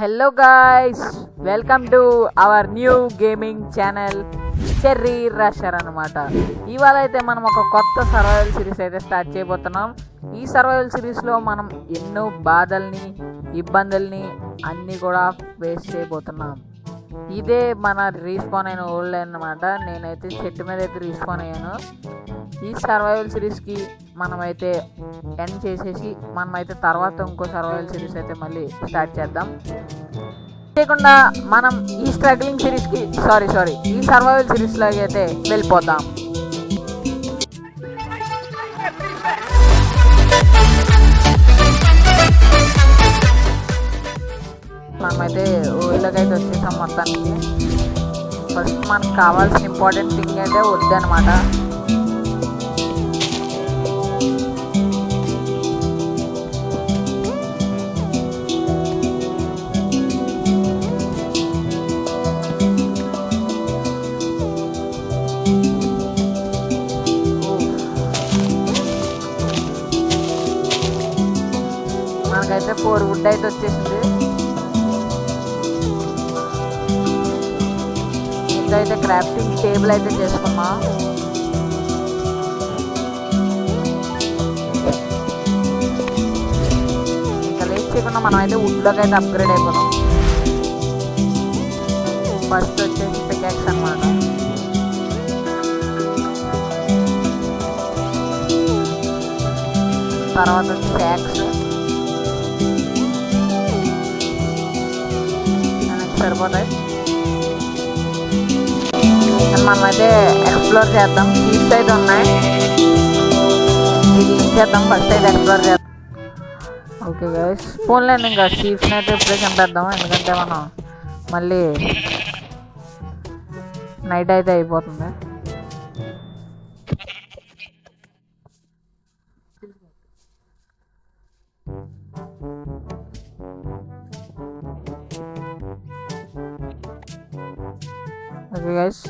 Hello guys, welcome to our new gaming channel cherry rusher అనమాట. ఇవాళ అయితే మనం ఒక కొత్త సర్వైవల్ సిరీస్ అయితే స్టార్ట్ చేయబోతున్నాం. ఈ సర్వైవల్ సిరీస్లో మనం ఎన్నో బాధల్ని, ఇబ్బందుల్ని అన్నీ కూడా ఫేస్ చేయబోతున్నాం. ఇదే మన రీస్పాన్ అయిన ఓల్డ్ అన్నమాట. నేనైతే చెట్టు మీద అయితే రీస్పాన్ అయ్యాను. ఈ సర్వైవల్ సిరీస్కి మనమైతే ఎండ్ చేసేసి మనమైతే తర్వాత ఇంకో సర్వైవల్ సిరీస్ అయితే మళ్ళీ స్టార్ట్ చేద్దాం. చేయకుండా మనం ఈ స్ట్రగ్లింగ్ సిరీస్కి ఈ సర్వైవల్ సిరీస్లోకి అయితే వెళ్ళిపోదాం. మనమైతే ఊళ్ళోకి అయితే వచ్చేసాం. మొత్తానికి ఫస్ట్ మనకు కావాల్సిన ఇంపార్టెంట్ థింగ్ అయితే వద్దు అనమాట. మనకైతే 4 వుడ్ అయితే వచ్చేసింది. అయితే క్రాఫ్టింగ్ టేబుల్ అయితే చేసుకున్నాం. ఇంకా లేట్ చేయకుండా మనం అయితే వుడ్లోకి అయితే అప్గ్రేడ్ అయిపోతాం. ఫస్ట్ వచ్చేసి పికాక్స్ అనమాట. తర్వాత వచ్చి యాక్స్, సరిపోతాయి. మనమైతే ఎక్స్ప్లోర్ చేద్దాం. సీట్స్ అయితే ఉన్నాయి, ఇది చేద్దాం. ఫస్ట్ అయితే ఎక్స్ప్లోర్ చేద్దాం. ఓకే గైస్, ఫోన్లో ఇంకా సీట్స్ని అయితే ఇప్పుడే చంపేద్దాం. ఎందుకంటే మనం మళ్ళీ నైట్ అయితే అయిపోతుంది. ఓకే గైస్,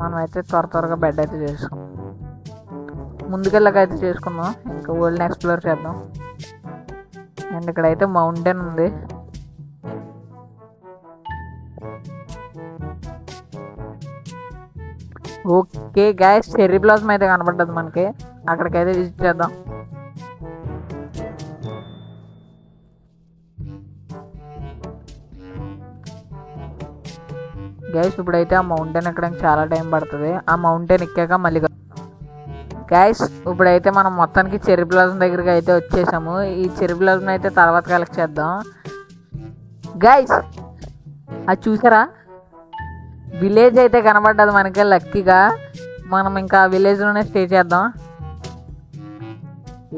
మనమైతే త్వరగా బెడ్ అయితే చేసుకుందాం. ముందుకెళ్ళకైతే చేసుకుందాం. ఇంకా వరల్డ్ని ఎక్స్ప్లోర్ చేద్దాం. అండ్ ఇక్కడైతే మౌంటైన్ ఉంది. ఓకే గైస్, చెర్రీ బ్లాసమ్ అయితే కనపడ్డది మనకి. అక్కడికైతే విజిట్ చేద్దాం. గైస్ ఇప్పుడైతే ఆ మౌంటైన్ ఎక్కడానికి చాలా టైం పడుతుంది. ఆ మౌంటైన్ ఎక్కాక మళ్ళీ గైస్ ఇప్పుడైతే మనం మొత్తానికి చెర్రీ బ్లాసమ్ దగ్గరికి అయితే వచ్చేసాము. ఈ చెర్రీ బ్లాసమ్ అయితే తర్వాత కలెక్ట్ చేద్దాం. గైస్ అది చూసారా, విలేజ్ అయితే కనబడ్డది మనకి. లక్కీగా మనం ఇంకా విలేజ్లోనే స్టే చేద్దాం.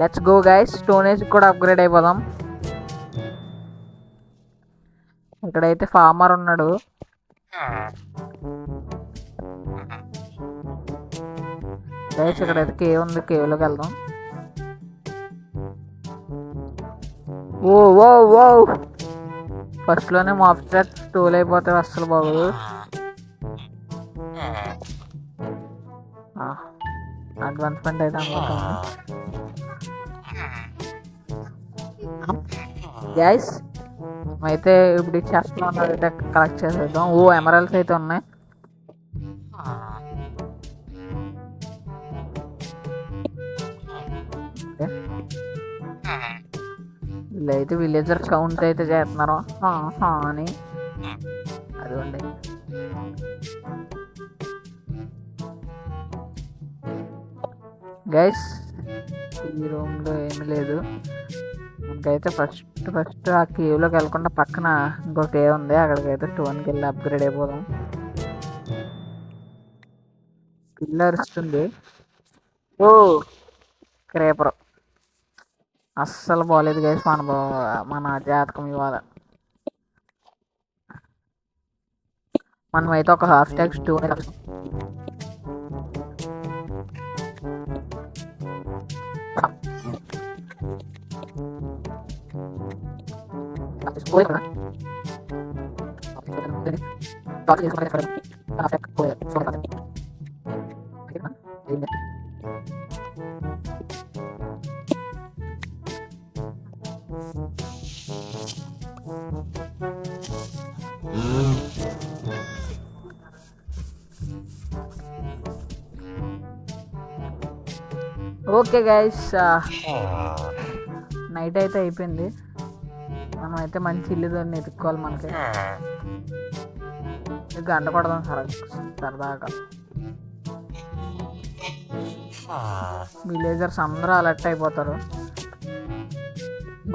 లెట్స్ గో గైస్, స్టోనేజ్ కూడా అప్గ్రేడ్ అయిపోదాం. ఇక్కడైతే ఫార్మర్ ఉన్నాడు. గైస్ ఇక్కడైతే కేవ్ ఉంది, కేవ్లోకి వెళ్దాం. ఓ ఫస్ట్లోనే మాప్ స్టాట్ స్టోల్ అయిపోతే అస్సలు బాగోదు. అడ్వాన్స్మెంట్ అయితే అనుకుంటాను. గైస్ అయితే ఇప్పుడు ఈ చెస్ట్లో ఉన్నదైతే కలెక్ట్ చేసేద్దాం. ఎమరాల్డ్స్ అయితే ఉన్నాయి. వీళ్ళైతే విలేజర్ సౌండ్స్ అయితే చేస్తున్నారు అని. అదిగోండి గైస్, ఈ రూమ్లో ఏమీ లేదు. మనకైతే ఫస్ట్ ఆ కేవ్లోకి వెళ్ళకుండా పక్కన ఇంకో కేవ్ ఉంది. అక్కడికైతే టోన్కి వెళ్ళి అప్గ్రేడ్ అయిపోదాం. పిల్లర్ ఇస్తుంది. క్రేపర్ అస్సలు బాగాలేదు గైస్ మన జాతకం ఇవాళ. మనమైతే ఒక half stock stone okay guys, night అయితే అయిపోయింది. మనం అయితే మంచి ఇల్లు ఎత్తుక్కోవాలి. మనకి గంట కొడదాం సరదాగా. విలేజర్స్ అందరూ అలర్ట్ అయిపోతారు.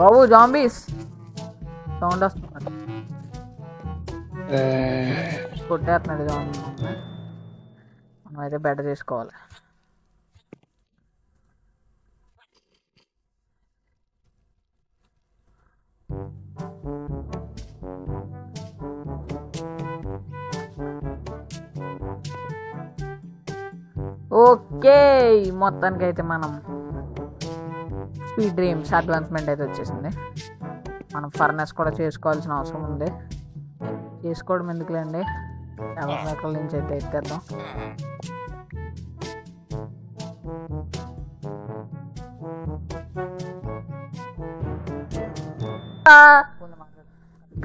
బాబు జాంబీస్ సౌండ్ వస్తుంది, కొట్టేస్తున్నాడు జాంబీ. మనం అయితే బెడ్ చేసుకోవాలి. ఓకే, మొత్తానికి అయితే మనం స్పీడ్ డ్రీమ్స్ అడ్వాన్స్మెంట్ అయితే వచ్చేసింది. మనం ఫర్నెస్ కూడా చేసుకోవాల్సిన అవసరం ఉంది. చేసుకోవడం ఎందుకులేండి, ఎవరి నుంచి అయితే ఎత్తేద్దాం.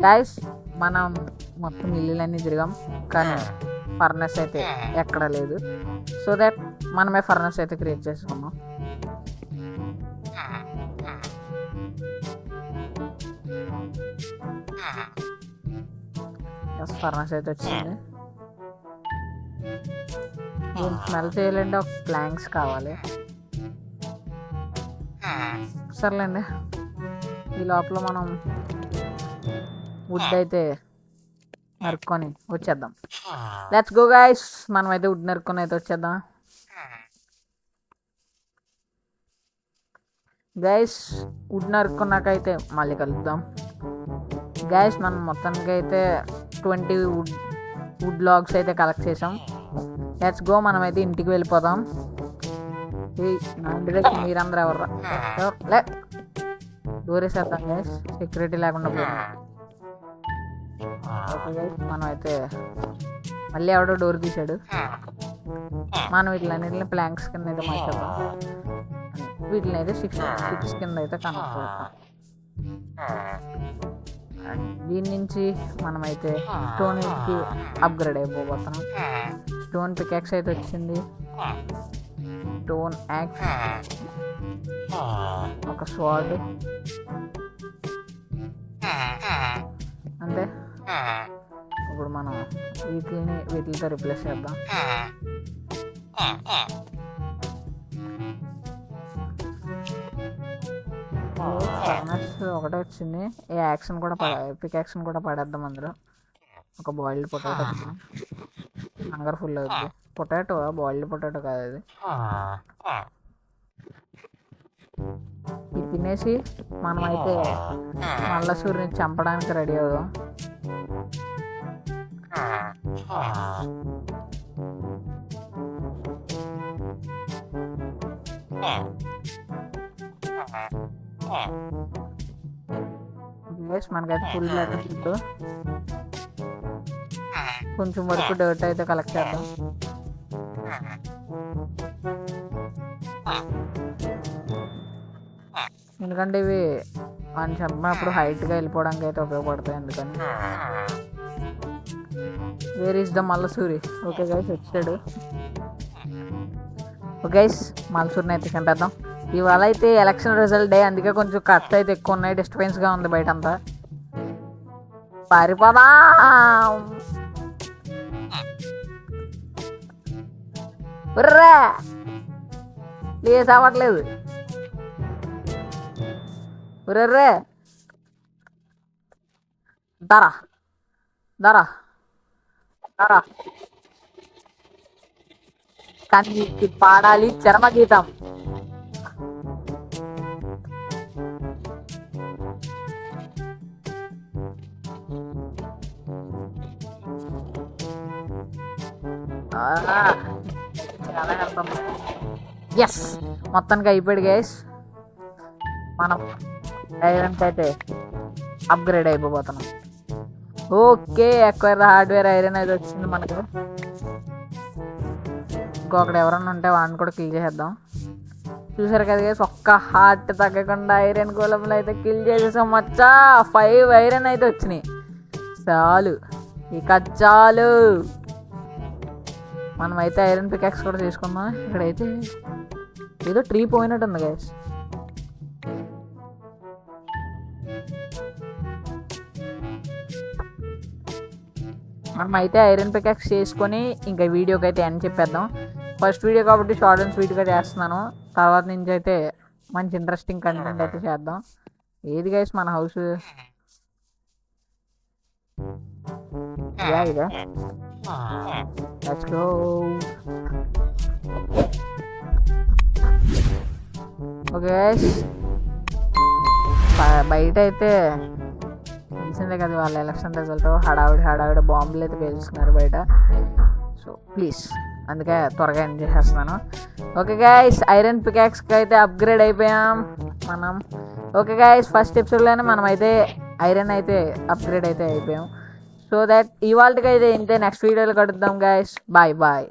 గైస్, మనం మొత్తం ఇల్లులన్నీ తిరిగాం, కానీ ఫర్నెస్ అయితే ఎక్కడ లేదు. సో దట్ మనమే ఫర్నెస్ అయితే క్రియేట్ చేసుకున్నాం. ఫర్నెస్ అయితే వచ్చింది. స్మెల్ చేయాలంటే ఒక ప్లాంక్స్ కావాలి. సర్లేండి, ఈ లోపల మనం వుడ్ అయితే నరుక్కొని వచ్చేద్దాం. లెట్స్ గో గైస్, మనం అయితే వుడ్ నరుక్కొని అయితే వచ్చేద్దాం. గైస్, వుడ్ నరుక్కున్నాకైతే మళ్ళీ కలుద్దాం. గైస్, మనం మొత్తానికి అయితే 20 వుడ్ లాగ్స్ అయితే కలెక్ట్ చేసాం. లెట్స్ గో, మనం అయితే ఇంటికి వెళ్ళిపోదాం. మీరందరూ ఎవరు డోర్ వేసేద్దాం గైస్, సెక్యూరిటీ లేకుండా పోయాం. ఓకే గైస్, మనం అయితే మళ్ళీ ఎవడో డోర్ తీసాడు. మనం వీటిలన్నింటిని ప్లాంక్స్ కింద అయితే మార్చేద్దాం. వీటిని అయితే సిక్స్ కింద అయితే కనెక్ట్ చేస్తాం. దీని నుంచి మనమైతే స్టోన్కి అప్గ్రేడ్ అయిపోతున్నాం. స్టోన్ పికాక్స్ అయితే వచ్చింది, స్టోన్ యాక్స్, ఒక స్వార్డ్, అంతే. ఇప్పుడు మనం వీటితో రిప్లేస్ చేద్దాం. ఫర్నెస్ ఒకటే వచ్చింది. ఈ యాక్షన్ కూడా ఎపిక్ యాక్షన్ కూడా పడేద్దాం అందులో. ఒక బాయిల్డ్ పొటాటో, హంగర్ ఫుల్ అవుతుంది. పొటాటో బాయిల్డ్ పొటాటో కాదు అది. ఇది తినేసి మనమైతే మళ్ళా సూర్యుని చంపడానికి రెడీ అవుదాం. మనకైతే ఫుల్ ఫుడ్, కొంచెం వరకు డర్ట్ అయితే కలెక్ట్ చేద్దాం. ఎందుకంటే ఇవి మనం చంపినప్పుడు హైట్గా వెళ్ళిపోవడానికి అయితే ఉపయోగపడతాయి. అందుకని where is the Mallasuri. Okay guys, వచ్చాడు. ఓకే గైస్, మల్లసూరిని అయితే చంపేద్దాం. ఇవాళ అయితే ఎలక్షన్ రిజల్ట్ డే, అందుకే కొంచెం కట్స్ అయితే ఎక్కువ ఉన్నాయి. డిస్టర్బెన్స్గా ఉంది బయట అంతా. పారిపోదా, ప్లీజ్ అవ్వట్లేదు. రే దరా దరా దరా కన్నీకి పాడాలి చర్మగీతం. ఎస్, మొత్తానికి అయిపోయాడు గైస్. మనం ఐరన్కి అయితే అప్గ్రేడ్ అయిపోతున్నాం. ఓకే, ఎక్వైర్ హార్డ్వేర్ ఐరన్ అయితే వచ్చింది మనకు. ఇంకొకటి ఎవరన్నా ఉంటే వాడిని కూడా కిల్ చేసేద్దాం. చూసారు కదా గైస్, ఒక్క హార్ట్ తగ్గకుండా ఐరన్ గోళంలో అయితే కిల్ చేసేసాం. మచ్చా 5 ఐరన్ అయితే వచ్చినాయి చాలు. ఇక చాలు. మనమైతే ఐరన్ పికాక్స్ కూడా తీసుకుందాం. ఇక్కడైతే ఏదో ట్రీ పోయినట్టుంది గైస్. మనమైతే ఐరన్ పికాక్స్ చేసుకొని ఇంకా వీడియోకి అయితే ఎండ్ చెప్పేద్దాం. ఫస్ట్ వీడియో కాబట్టి షార్ట్ అండ్ స్వీట్గా చేస్తున్నాను. తర్వాత నుంచి అయితే మంచి ఇంట్రెస్టింగ్ కంటెంట్ అయితే చేద్దాం. ఏది గైస్ మన హౌస్? ఇదే. Let's go. ఓకే గైస్, బయట అయితే తెలిసిందే కదా వాళ్ళ ఎలక్షన్ రిజల్ట్. హడావిడి బాంబులు అయితే పేలుస్తున్నారు బయట. సో ప్లీజ్ అందుకే త్వరగా ఎంజాయ్ చేస్తున్నాను. ఓకే గైస్, ఐరన్ పికాక్స్కి అయితే అప్గ్రేడ్ అయిపోయాం మనం. ఓకే గైస్, ఫస్ట్ ఎపిసోడ్లోనే మనం అయితే ఐరన్ అయితే అప్గ్రేడ్ అయితే అయిపోయాం. సో దట్ ఇవాళకి అయితే ఇంతే. నెక్స్ట్ వీడియోలో కలుద్దాం గైస్. Bye bye.